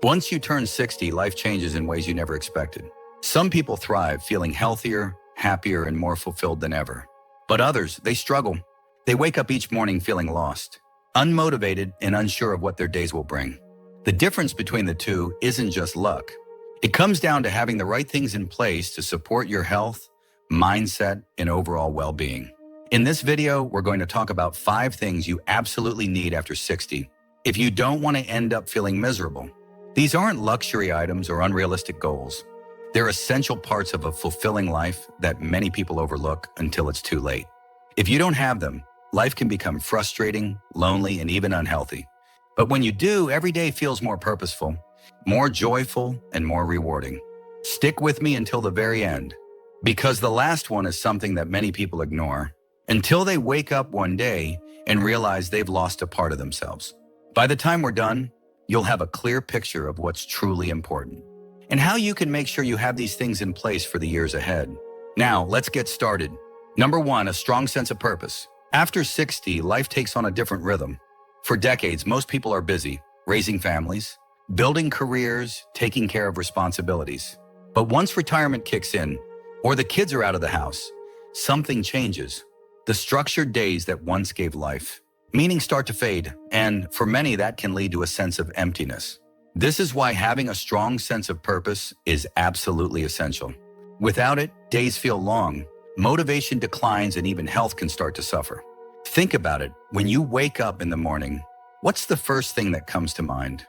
Once you turn 60, life changes in ways you never expected. Some people thrive, feeling healthier, happier, and more fulfilled than ever. But others, they struggle. They wake up each morning feeling lost, unmotivated, and unsure of what their days will bring. The difference between the two isn't just luck. It comes down to having the right things in place to support your health, mindset, and overall well-being. In this video, we're going to talk about 5 things you absolutely need after 60 if you don't want to end up feeling miserable. These aren't luxury items or unrealistic goals. They're essential parts of a fulfilling life that many people overlook until it's too late. If you don't have them, life can become frustrating, lonely, and even unhealthy. But when you do, every day feels more purposeful, more joyful, and more rewarding. Stick with me until the very end, because the last one is something that many people ignore until they wake up one day and realize they've lost a part of themselves. By the time we're done, you'll have a clear picture of what's truly important and how you can make sure you have these things in place for the years ahead. Now, let's get started. Number 1, a strong sense of purpose. After 60, life takes on a different rhythm. For decades, most people are busy, raising families, building careers, taking care of responsibilities. But once retirement kicks in, or the kids are out of the house, something changes. The structured days that once gave life, meaning start to fade, and for many that can lead to a sense of emptiness. This is why having a strong sense of purpose is absolutely essential. Without it, days feel long, motivation declines, and even health can start to suffer. Think about it. When you wake up in the morning, what's the first thing that comes to mind?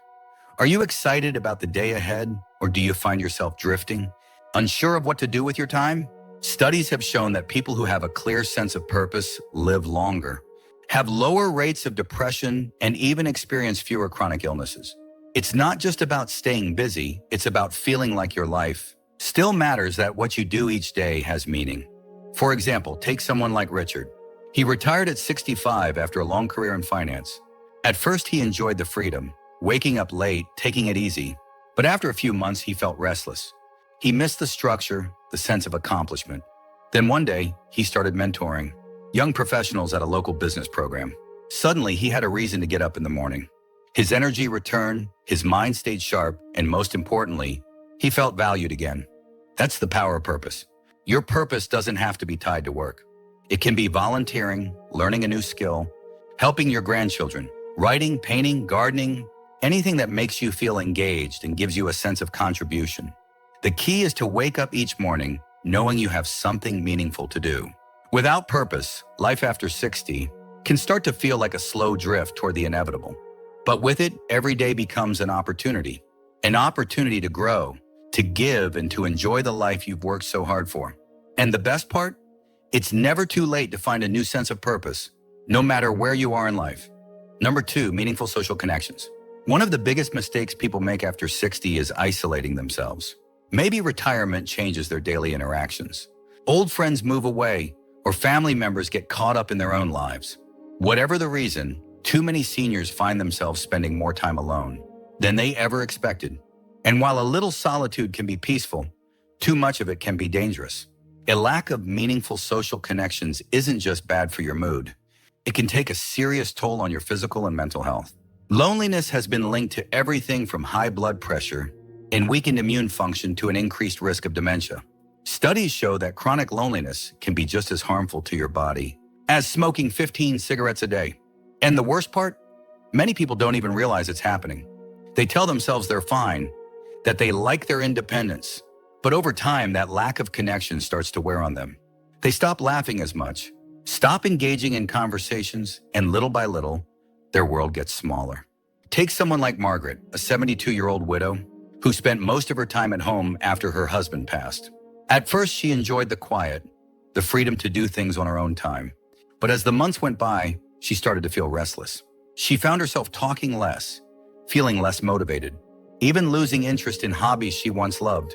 Are you excited about the day ahead, or do you find yourself drifting, unsure of what to do with your time? Studies have shown that people who have a clear sense of purpose live longer, have lower rates of depression, and even experience fewer chronic illnesses. It's not just about staying busy, it's about feeling like your life still matters, that what you do each day has meaning. For example, take someone like Richard. He retired at 65 after a long career in finance. At first, he enjoyed the freedom, waking up late, taking it easy. But after a few months, he felt restless. He missed the structure, the sense of accomplishment. Then one day, he started mentoring young professionals at a local business program. Suddenly, he had a reason to get up in the morning. His energy returned, his mind stayed sharp, and most importantly, he felt valued again. That's the power of purpose. Your purpose doesn't have to be tied to work. It can be volunteering, learning a new skill, helping your grandchildren, writing, painting, gardening, anything that makes you feel engaged and gives you a sense of contribution. The key is to wake up each morning knowing you have something meaningful to do. Without purpose, life after 60 can start to feel like a slow drift toward the inevitable. But with it, every day becomes an opportunity to grow, to give, and to enjoy the life you've worked so hard for. And the best part? It's never too late to find a new sense of purpose, no matter where you are in life. Number 2, meaningful social connections. One of the biggest mistakes people make after 60 is isolating themselves. Maybe retirement changes their daily interactions. Old friends move away, or family members get caught up in their own lives. Whatever the reason, too many seniors find themselves spending more time alone than they ever expected. And while a little solitude can be peaceful, too much of it can be dangerous. A lack of meaningful social connections isn't just bad for your mood. It can take a serious toll on your physical and mental health. Loneliness has been linked to everything from high blood pressure and weakened immune function to an increased risk of dementia. Studies show that chronic loneliness can be just as harmful to your body as smoking 15 cigarettes a day. And the worst part? Many people don't even realize it's happening. They tell themselves they're fine, that they like their independence. But over time, that lack of connection starts to wear on them. They stop laughing as much, stop engaging in conversations, and little by little, their world gets smaller. Take someone like Margaret, a 72-year-old widow who spent most of her time at home after her husband passed. At first, she enjoyed the quiet, the freedom to do things on her own time. But as the months went by, she started to feel restless. She found herself talking less, feeling less motivated, even losing interest in hobbies she once loved.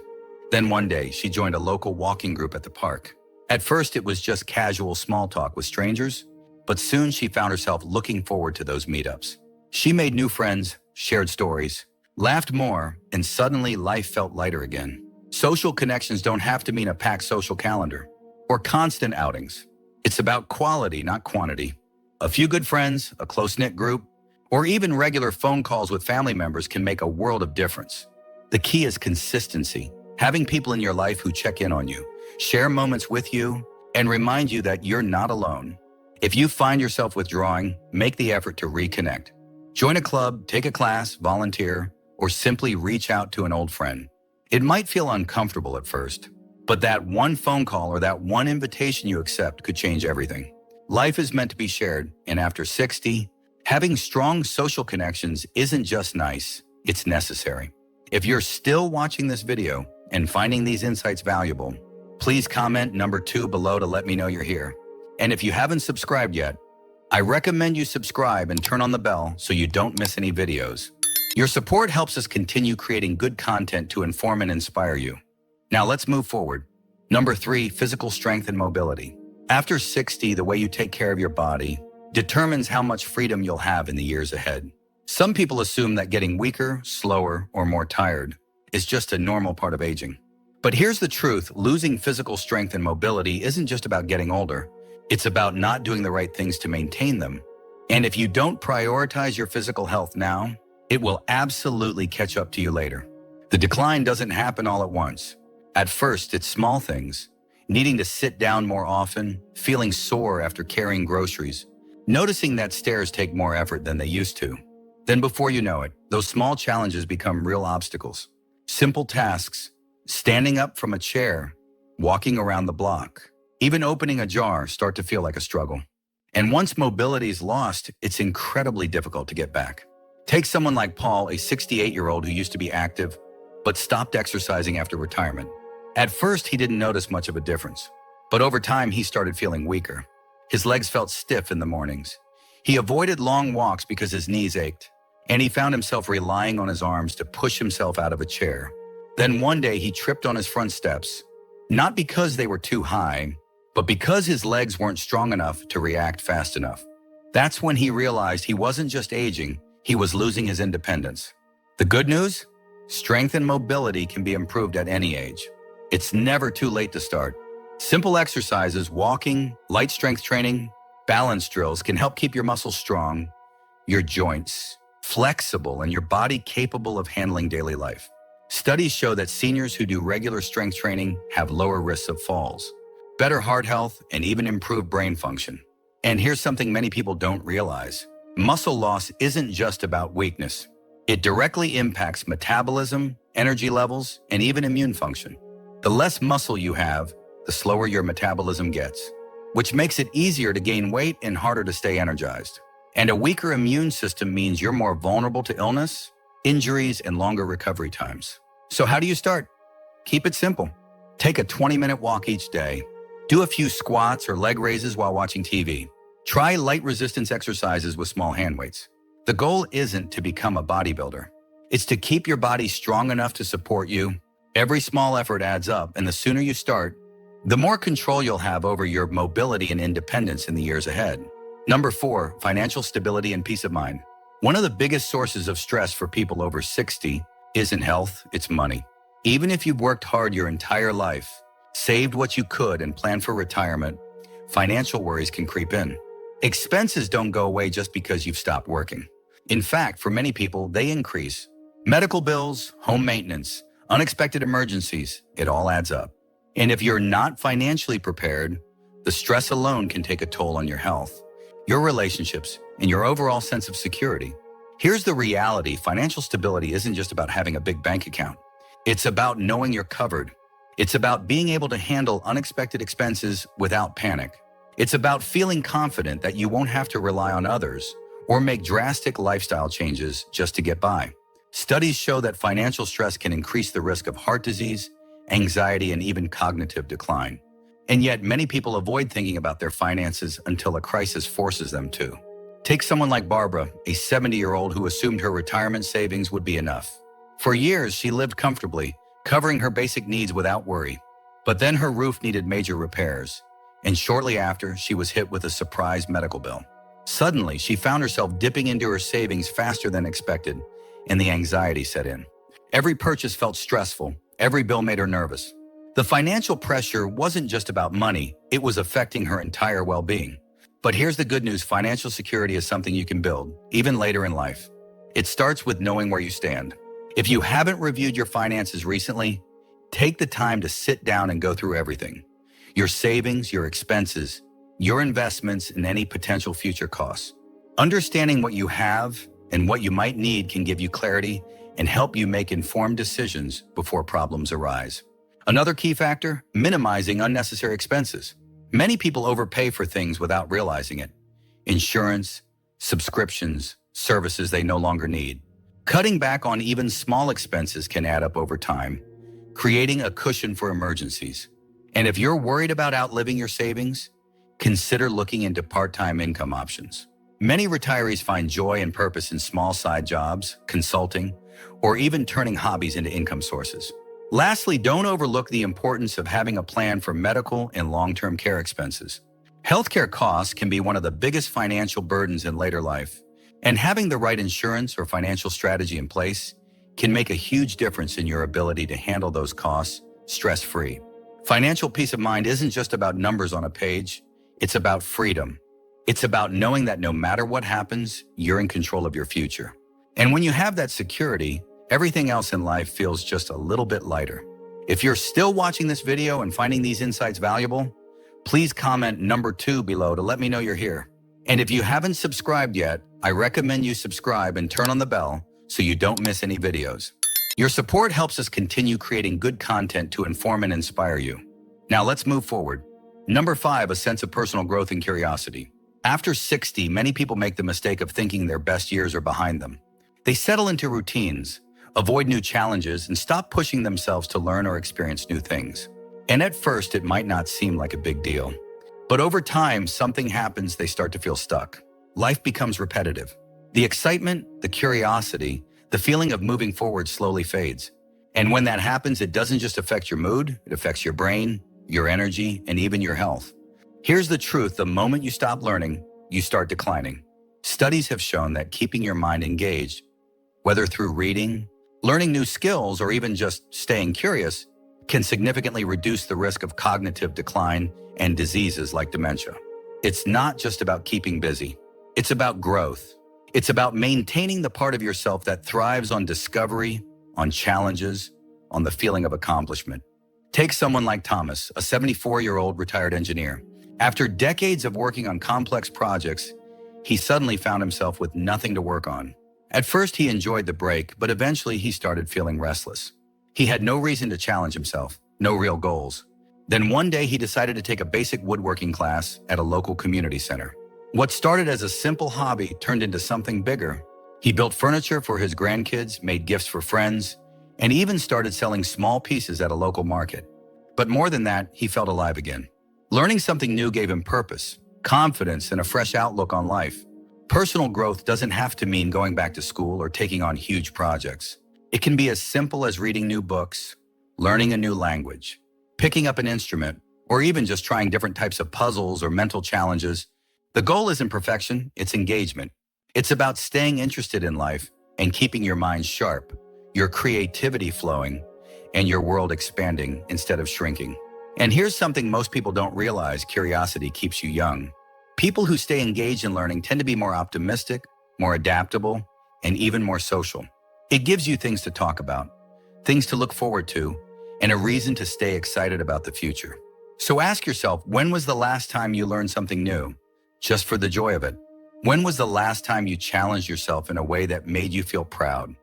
Then one day, she joined a local walking group at the park. At first, it was just casual small talk with strangers, but soon she found herself looking forward to those meetups. She made new friends, shared stories, laughed more, and suddenly life felt lighter again. Social connections don't have to mean a packed social calendar or constant outings. It's about quality, not quantity. A few good friends, a close-knit group, or even regular phone calls with family members can make a world of difference. The key is consistency, having people in your life who check in on you, share moments with you, and remind you that you're not alone. If you find yourself withdrawing, make the effort to reconnect. Join a club, take a class, volunteer, or simply reach out to an old friend. It might feel uncomfortable at first, but that one phone call or that one invitation you accept could change everything. Life is meant to be shared, and after 60, having strong social connections isn't just nice, it's necessary. If you're still watching this video and finding these insights valuable, please comment number 2 below to let me know you're here. And if you haven't subscribed yet, I recommend you subscribe and turn on the bell so you don't miss any videos. Your support helps us continue creating good content to inform and inspire you. Now let's move forward. Number 3, physical strength and mobility. After 60, the way you take care of your body determines how much freedom you'll have in the years ahead. Some people assume that getting weaker, slower, or more tired is just a normal part of aging. But here's the truth, losing physical strength and mobility isn't just about getting older. It's about not doing the right things to maintain them. And if you don't prioritize your physical health now, it will absolutely catch up to you later. The decline doesn't happen all at once. At first, it's small things, needing to sit down more often, feeling sore after carrying groceries, noticing that stairs take more effort than they used to. Then before you know it, those small challenges become real obstacles. Simple tasks, standing up from a chair, walking around the block, even opening a jar start to feel like a struggle. And once mobility is lost, it's incredibly difficult to get back. Take someone like Paul, a 68-year-old who used to be active, but stopped exercising after retirement. At first, he didn't notice much of a difference, but over time, he started feeling weaker. His legs felt stiff in the mornings. He avoided long walks because his knees ached, and he found himself relying on his arms to push himself out of a chair. Then one day, he tripped on his front steps, not because they were too high, but because his legs weren't strong enough to react fast enough. That's when he realized he wasn't just aging, he was losing his independence. The good news? Strength and mobility can be improved at any age. It's never too late to start. Simple exercises, walking, light strength training, balance drills can help keep your muscles strong, your joints flexible, and your body capable of handling daily life. Studies show that seniors who do regular strength training have lower risks of falls, better heart health, and even improved brain function. And here's something many people don't realize. Muscle loss isn't just about weakness. It directly impacts metabolism, energy levels, and even immune function. The less muscle you have, the slower your metabolism gets, which makes it easier to gain weight and harder to stay energized. And a weaker immune system means you're more vulnerable to illness, injuries, and longer recovery times. So how do you start? Keep it simple. Take a 20-minute walk each day. Do a few squats or leg raises while watching TV. Try light resistance exercises with small hand weights. The goal isn't to become a bodybuilder. It's to keep your body strong enough to support you. Every small effort adds up, and the sooner you start, the more control you'll have over your mobility and independence in the years ahead. Number 4, financial stability and peace of mind. One of the biggest sources of stress for people over 60 isn't health, it's money. Even if you've worked hard your entire life, saved what you could, and planned for retirement, financial worries can creep in. Expenses don't go away just because you've stopped working. In fact, for many people, they increase. Medical bills, home maintenance, unexpected emergencies, it all adds up. And if you're not financially prepared, the stress alone can take a toll on your health, your relationships, and your overall sense of security. Here's the reality. Financial stability isn't just about having a big bank account. It's about knowing you're covered. It's about being able to handle unexpected expenses without panic. It's about feeling confident that you won't have to rely on others or make drastic lifestyle changes just to get by. Studies show that financial stress can increase the risk of heart disease, anxiety, and even cognitive decline. And yet, many people avoid thinking about their finances until a crisis forces them to. Take someone like Barbara, a 70-year-old who assumed her retirement savings would be enough. For years, she lived comfortably, covering her basic needs without worry. But then her roof needed major repairs, and shortly after, she was hit with a surprise medical bill. Suddenly, she found herself dipping into her savings faster than expected, and the anxiety set in. Every purchase felt stressful. Every bill made her nervous. The financial pressure wasn't just about money, it was affecting her entire well-being. But here's the good news: financial security is something you can build, even later in life. It starts with knowing where you stand. If you haven't reviewed your finances recently, take the time to sit down and go through everything. Your savings, your expenses, your investments, and any potential future costs. Understanding what you have and what you might need can give you clarity and help you make informed decisions before problems arise. Another key factor: minimizing unnecessary expenses. Many people overpay for things without realizing it. Insurance, subscriptions, services they no longer need. Cutting back on even small expenses can add up over time, creating a cushion for emergencies. And if you're worried about outliving your savings, consider looking into part-time income options. Many retirees find joy and purpose in small side jobs, consulting, or even turning hobbies into income sources. Lastly, don't overlook the importance of having a plan for medical and long-term care expenses. Healthcare costs can be one of the biggest financial burdens in later life, and having the right insurance or financial strategy in place can make a huge difference in your ability to handle those costs stress-free. Financial peace of mind isn't just about numbers on a page, it's about freedom. It's about knowing that no matter what happens, you're in control of your future. And when you have that security, everything else in life feels just a little bit lighter. If you're still watching this video and finding these insights valuable, please comment number 2 below to let me know you're here. And if you haven't subscribed yet, I recommend you subscribe and turn on the bell so you don't miss any videos. Your support helps us continue creating good content to inform and inspire you. Now let's move forward. Number 5, a sense of personal growth and curiosity. After 60, many people make the mistake of thinking their best years are behind them. They settle into routines, avoid new challenges, and stop pushing themselves to learn or experience new things. And at first, it might not seem like a big deal. But over time, something happens, they start to feel stuck. Life becomes repetitive. The excitement, the curiosity, the feeling of moving forward slowly fades. And when that happens, it doesn't just affect your mood, it affects your brain, your energy, and even your health. Here's the truth: the moment you stop learning, you start declining. Studies have shown that keeping your mind engaged, whether through reading, learning new skills, or even just staying curious, can significantly reduce the risk of cognitive decline and diseases like dementia. It's not just about keeping busy. It's about growth. It's about maintaining the part of yourself that thrives on discovery, on challenges, on the feeling of accomplishment. Take someone like Thomas, a 74-year-old retired engineer. After decades of working on complex projects, he suddenly found himself with nothing to work on. At first, he enjoyed the break, but eventually he started feeling restless. He had no reason to challenge himself, no real goals. Then one day he decided to take a basic woodworking class at a local community center. What started as a simple hobby turned into something bigger. He built furniture for his grandkids, made gifts for friends, and even started selling small pieces at a local market. But more than that, he felt alive again. Learning something new gave him purpose, confidence, and a fresh outlook on life. Personal growth doesn't have to mean going back to school or taking on huge projects. It can be as simple as reading new books, learning a new language, picking up an instrument, or even just trying different types of puzzles or mental challenges. The goal isn't perfection, it's engagement. It's about staying interested in life and keeping your mind sharp, your creativity flowing, and your world expanding instead of shrinking. And here's something most people don't realize: curiosity keeps you young. People who stay engaged in learning tend to be more optimistic, more adaptable, and even more social. It gives you things to talk about, things to look forward to, and a reason to stay excited about the future. So ask yourself, when was the last time you learned something new, just for the joy of it? When was the last time you challenged yourself in a way that made you feel proud?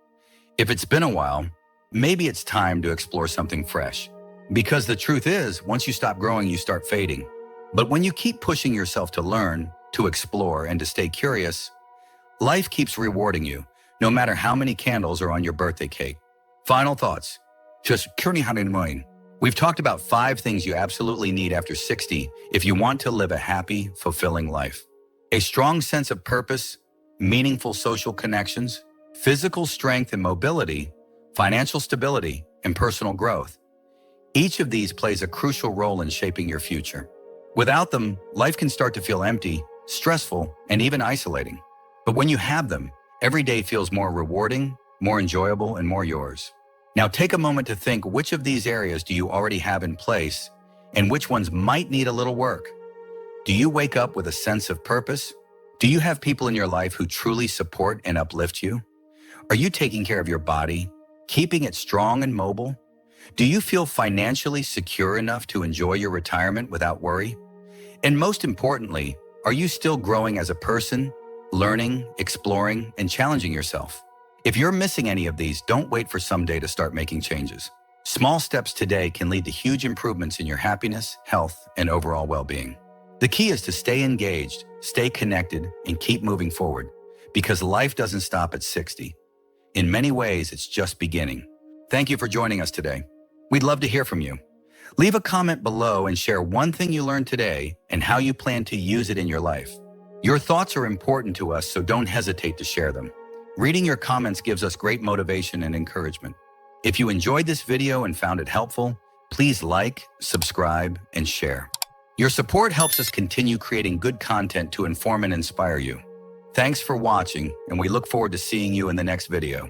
If it's been a while, maybe it's time to explore something fresh. Because the truth is, once you stop growing, you start fading. But when you keep pushing yourself to learn, to explore, and to stay curious, life keeps rewarding you, no matter how many candles are on your birthday cake. Final thoughts. Just we've talked about 5 things you absolutely need after 60 if you want to live a happy, fulfilling life. A strong sense of purpose, meaningful social connections, physical strength and mobility, financial stability, and personal growth. Each of these plays a crucial role in shaping your future. Without them, life can start to feel empty, stressful, and even isolating. But when you have them, every day feels more rewarding, more enjoyable, and more yours. Now take a moment to think, which of these areas do you already have in place, and which ones might need a little work? Do you wake up with a sense of purpose? Do you have people in your life who truly support and uplift you? Are you taking care of your body, keeping it strong and mobile? Do you feel financially secure enough to enjoy your retirement without worry? And most importantly, are you still growing as a person, learning, exploring, and challenging yourself? If you're missing any of these, don't wait for someday to start making changes. Small steps today can lead to huge improvements in your happiness, health, and overall well-being. The key is to stay engaged, stay connected, and keep moving forward, because life doesn't stop at 60. In many ways, it's just beginning. Thank you for joining us today. We'd love to hear from you. Leave a comment below and share one thing you learned today and how you plan to use it in your life. Your thoughts are important to us, so don't hesitate to share them. Reading your comments gives us great motivation and encouragement. If you enjoyed this video and found it helpful, please like, subscribe, and share. Your support helps us continue creating good content to inform and inspire you. Thanks for watching, and we look forward to seeing you in the next video.